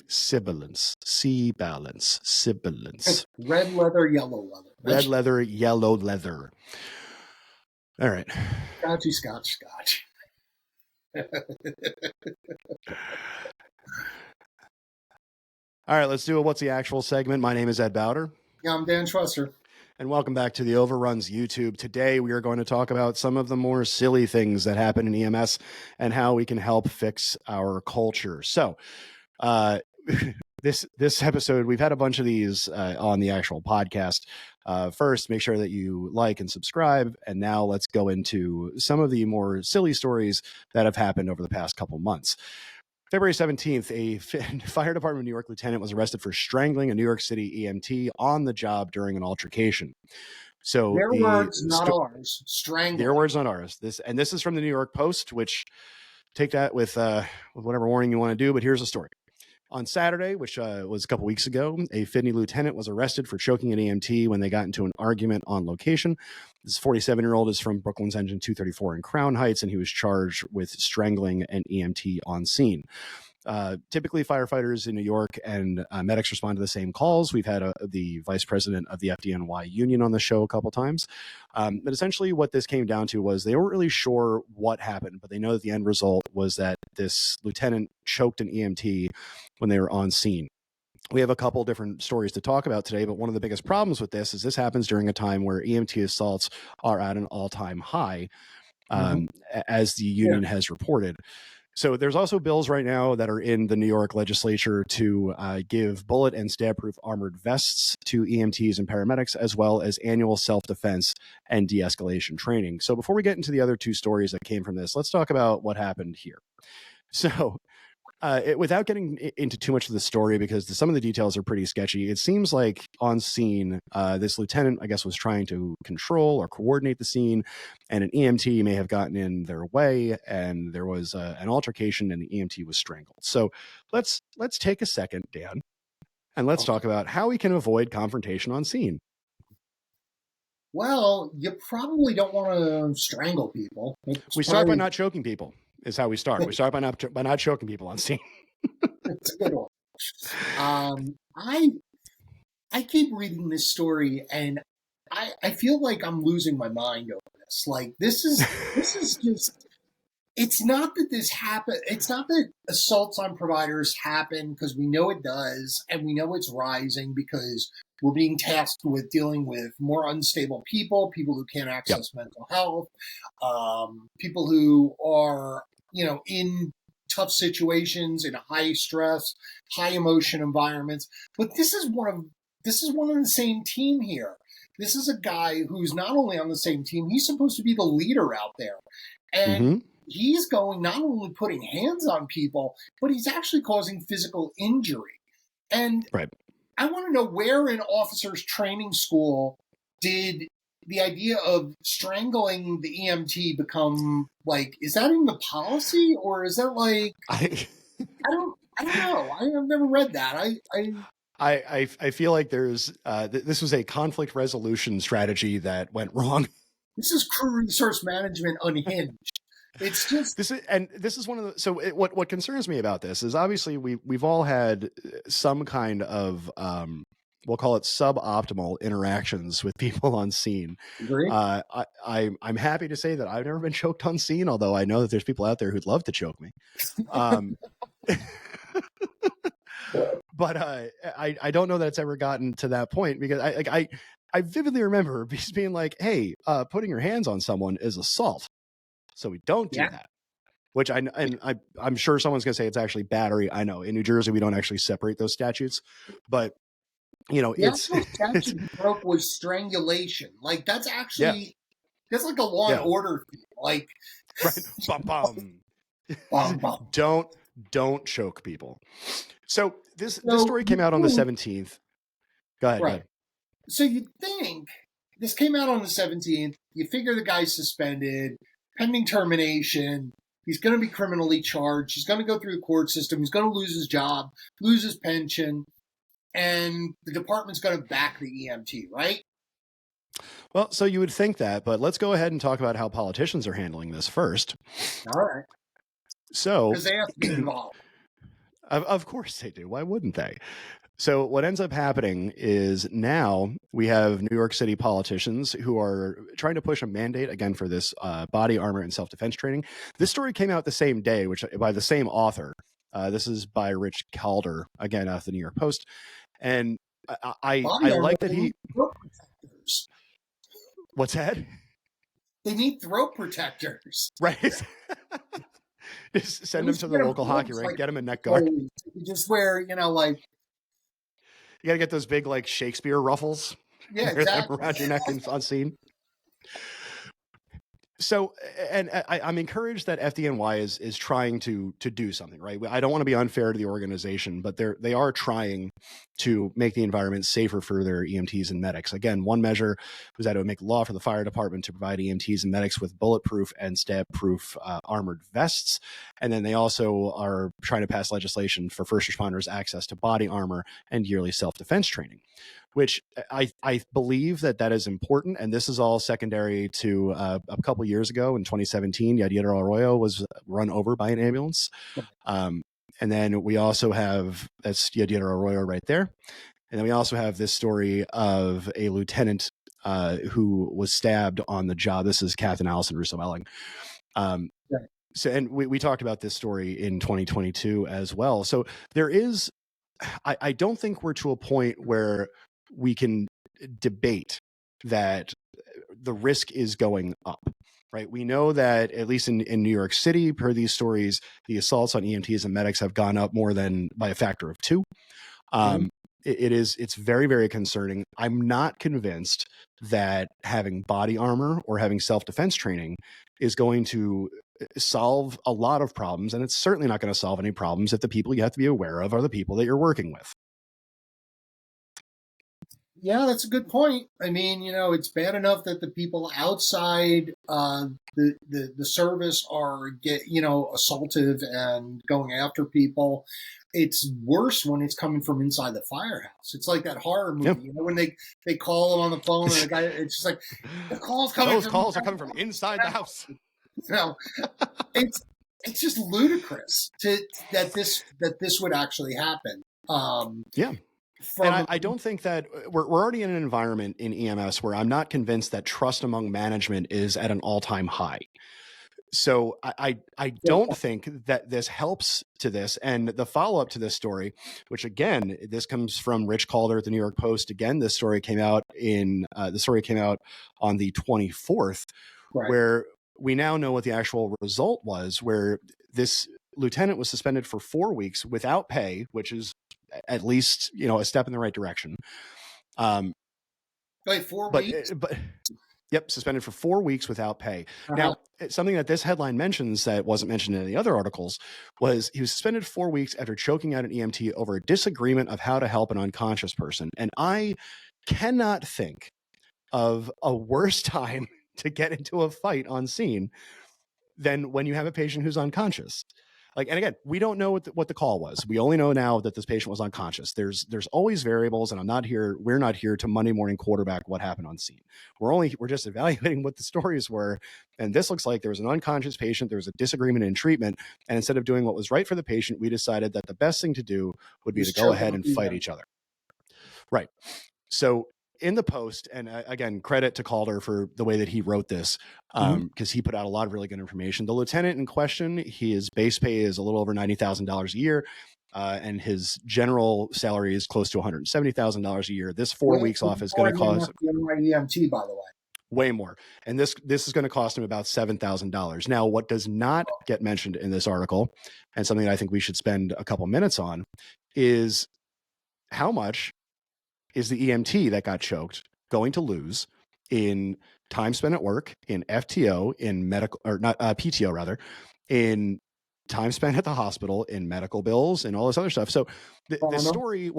Sibilance. Sea-balance. Sibilance. Red leather, yellow leather. Red leather, yellow leather. All right. Scotchy, scotch. All right, let's do a What's the Actual segment. My name is Ed Bowder. Yeah, I'm Dan Schwester. And welcome back to the Overruns YouTube. Today, we are going to talk about some of the more silly things that happen in EMS and how we can help fix our culture. So, this episode, we've had a bunch of these on the actual podcast. First, make sure that you like and subscribe. And now let's go into some of the more silly stories that have happened over the past couple months. February 17th, a fire department New York lieutenant was arrested for strangling a New York City EMT on the job during an altercation. So their words, not ours. Strangling. Their words, not ours. This is from the New York Post, which take that with whatever warning you want to do. But here's the story. On Saturday, which was a couple weeks ago, a FDNY lieutenant was arrested for choking an EMT when they got into an argument on location. This 47-year-old is from Brooklyn's Engine 234 in Crown Heights, and he was charged with strangling an EMT on scene. Typically, firefighters in New York and medics respond to the same calls. We've had the vice president of the FDNY union on the show a couple times. But essentially what this came down to was they weren't really sure what happened, but they know that the end result was that this lieutenant choked an EMT when they were on scene. We have a couple different stories to talk about today, but one of the biggest problems with this is this happens during a time where EMT assaults are at an all-time high, as the union has reported. So there's also bills right now that are in the New York legislature to give bullet and stab-proof armored vests to EMTs and paramedics, as well as annual self-defense and de-escalation training. So before we get into the other two stories that came from this, let's talk about what happened here. So without getting into too much of the story, because some of the details are pretty sketchy, it seems like on scene, this lieutenant, I guess, was trying to control or coordinate the scene, and an EMT may have gotten in their way, and there was an altercation, and the EMT was strangled. So let's take a second, Dan, and let's talk about how we can avoid confrontation on scene. Well, you probably don't want to strangle people. We start by not choking people. Is how we start. We start by not choking people on scene. It's a good one. I keep reading this story and I feel like I'm losing my mind over this. Like this is just. It's not that this happen. It's not that assaults on providers happen, because we know it does, and we know it's rising because we're being tasked with dealing with more unstable people who can't access mental health, people who are, in tough situations, in high stress, high emotion environments. But this is one of the same team here. This is a guy who's not only on the same team, he's supposed to be the leader out there. And he's going, not only putting hands on people, but he's actually causing physical injury. And I want to know, where in officers training school did the idea of strangling the EMT become, like, is that in the policy, or is that like, I don't know. I have never read that. I feel like there's this was a conflict resolution strategy that went wrong. This is crew resource management unhinged. It's just this is one of the. So what concerns me about this is, obviously we've all had some kind of we'll call it suboptimal interactions with people on scene. I'm happy to say that I've never been choked on scene, although I know that there's people out there who'd love to choke me. But I don't know that it's ever gotten to that point, because I vividly remember just being like, hey, putting your hands on someone is assault, so we don't do that. Which I'm sure someone's gonna say it's actually battery. I know in New Jersey we don't actually separate those statutes, but it's statute broke was strangulation. Like that's actually that's like a Law and Order thing. Like bum, bum. Don't choke people. So this story came out on the 17th. Go ahead. Go ahead. So you think this came out on the 17th? You figure the guy's suspended, pending termination. He's going to be criminally charged. He's going to go through the court system. He's going to lose his job, lose his pension, and the department's going to back the EMT, right? Well, so you would think that, but let's go ahead and talk about how politicians are handling this first. All right. So, because they have to be involved. Of course they do. Why wouldn't they? So what ends up happening is now we have New York City politicians who are trying to push a mandate again for this body armor and self-defense training. This story came out the same day, which by the same author. This is by Rich Calder, again out of the New York Post. And I Body armor, like that they he. need throat protectors. What's that? They need throat protectors. Right. Just send them to the local hockey rink, like get them a neck guard. you just wear, like you got to get those big like Shakespeare ruffles. Yeah, exactly. Around your neck and on scene. So, and I'm encouraged that FDNY is trying to do something, right? I don't want to be unfair to the organization, but they are trying to make the environment safer for their EMTs and medics. Again, one measure was that it would make law for the fire department to provide EMTs and medics with bulletproof and stab-proof armored vests. And then they also are trying to pass legislation for first responders access to body armor and yearly self-defense training, which I believe that is important. And this is all secondary to a couple years ago in 2017, Yadier Arroyo was run over by an ambulance. And then we also have, that's Yadier Arroyo right there. And then we also have this story of a lieutenant who was stabbed on the job. This is Captain Allison Russo-Elling. So, and we talked about this story in 2022 as well. So there is, I don't think we're to a point where we can debate that the risk is going up, right? We know that at least in New York City, per these stories, the assaults on EMTs and medics have gone up more than by a factor of 2. It's very, very concerning. I'm not convinced that having body armor or having self-defense training is going to solve a lot of problems. And it's certainly not going to solve any problems if the people you have to be aware of are the people that you're working with. Yeah, that's a good point. I mean, it's bad enough that the people outside the service are assaultive and going after people. It's worse when it's coming from inside the firehouse. It's like that horror movie, when they call him on the phone and the guy, it's just like the calls coming. Those calls are coming from inside the house. It's just ludicrous that this would actually happen. And I don't think that we're already in an environment in EMS where I'm not convinced that trust among management is at an all-time high. So I don't think that this helps to this. And the follow-up to this story, which again, this comes from Rich Calder at the New York Post. Again, this story came out on the 24th, right, where we now know what the actual result was, where this lieutenant was suspended for 4 weeks without pay, which is at least, a step in the right direction. 4 weeks? Yep, suspended for 4 weeks without pay. Now, something that this headline mentions that wasn't mentioned in any other articles was he was suspended 4 weeks after choking out an EMT over a disagreement of how to help an unconscious person. And I cannot think of a worse time to get into a fight on scene than when you have a patient who's unconscious. And again, we don't know what the call was. We only know now that this patient was unconscious. There's always variables, and we're not here to Monday morning quarterback what happened on scene. We're just evaluating what the stories were. And this looks like there was an unconscious patient, there was a disagreement in treatment. And instead of doing what was right for the patient, we decided that the best thing to do would be to go ahead and fight each other. Right. So in the Post, and again, credit to Calder for the way that he wrote this, because he put out a lot of really good information. The lieutenant in question, his base pay is a little over $90,000 a year, and his general salary is close to $170,000 a year. This 4 weeks off is going to cost FDNY EMT, by the way, way more, and this is going to cost him about $7,000. Now, what does not get mentioned in this article, and something that I think we should spend a couple minutes on, is how much is the EMT that got choked going to lose in time spent at work, in FTO, in medical, or not PTO rather, in time spent at the hospital, in medical bills, and all this other stuff. So this story,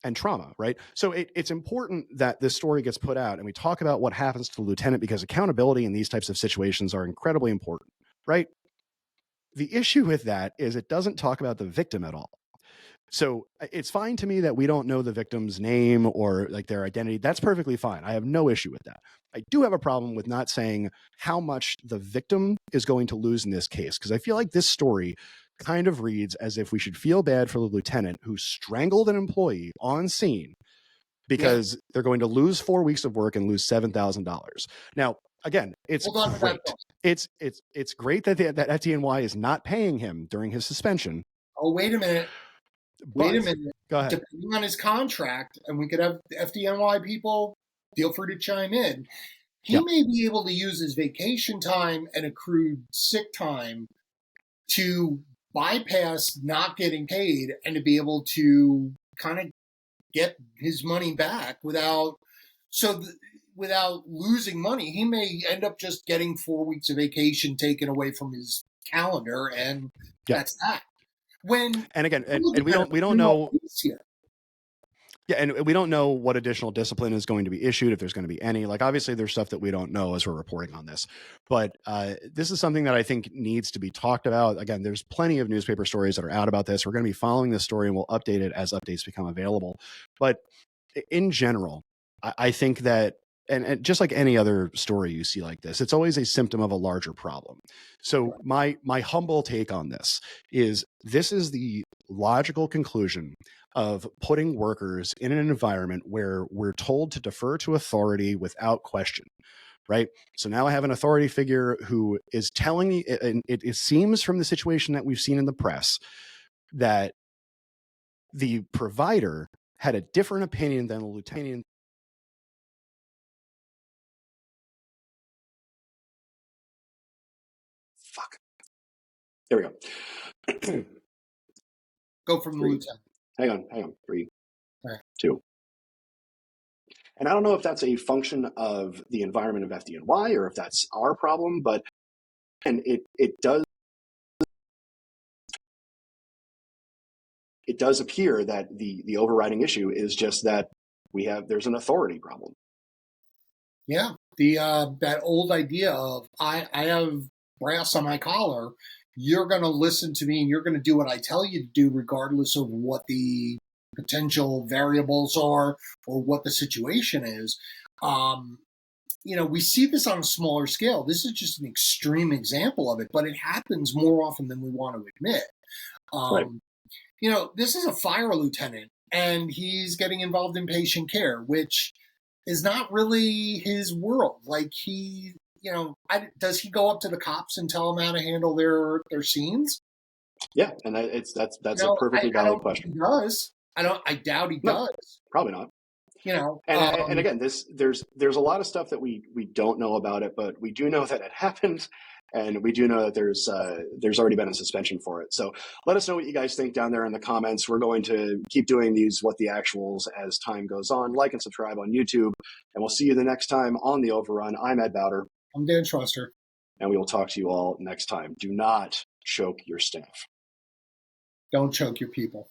and trauma, right? So it's important that this story gets put out and we talk about what happens to the lieutenant, because accountability in these types of situations are incredibly important, right? The issue with that is it doesn't talk about the victim at all. So it's fine to me that we don't know the victim's name or their identity. That's perfectly fine. I have no issue with that. I do have a problem with not saying how much the victim is going to lose in this case, because I feel like this story kind of reads as if we should feel bad for the lieutenant who strangled an employee on scene because they're going to lose 4 weeks of work and lose $7,000. Now, again, it's great. It's great that that FDNY is not paying him during his suspension. Oh, wait a minute. Wait a minute. Go ahead. Depending on his contract, and we could have FDNY people, feel free to chime in. He may be able to use his vacation time and accrued sick time to bypass not getting paid and to be able to kind of get his money back without losing money. He may end up just getting 4 weeks of vacation taken away from his calendar, and that's that. And we don't know. Yeah, and we don't know what additional discipline is going to be issued, if there's going to be any. Like, obviously, there's stuff that we don't know as we're reporting on this. But this is something that I think needs to be talked about. Again, there's plenty of newspaper stories that are out about this. We're going to be following this story, and we'll update it as updates become available. But in general, I think that, and just like any other story you see like this, it's always a symptom of a larger problem. So my humble take on this is the logical conclusion of putting workers in an environment where we're told to defer to authority without question, right? So now I have an authority figure who is telling me, and it seems from the situation that we've seen in the press, that the provider had a different opinion than the lieutenant. Fuck. There we go. Go from the lieutenant. Hang on. 3, 2. And I don't know if that's a function of the environment of FDNY or if that's our problem, but it does appear that the overriding issue is just that there's an authority problem. Yeah, that old idea of I have brass on my collar. You're going to listen to me and you're going to do what I tell you to do, regardless of what the potential variables are or what the situation is. We see this on a smaller scale. This is just an extreme example of it, but it happens more often than we want to admit. Right. This is a fire lieutenant, and he's getting involved in patient care, which is not really his world. Like, does he go up to the cops and tell them how to handle their scenes? Yeah, and that's a perfectly valid question. He does. I doubt he does. Probably not. And again, there's a lot of stuff that we don't know about it, but we do know that it happened, and we do know that there's already been a suspension for it. So let us know what you guys think down there in the comments. We're going to keep doing these What the Actuals as time goes on. Like and subscribe on YouTube, and we'll see you the next time on the Overrun. I'm Ed Bowder. I'm Dan Truster. And we will talk to you all next time. Do not choke your staff. Don't choke your people.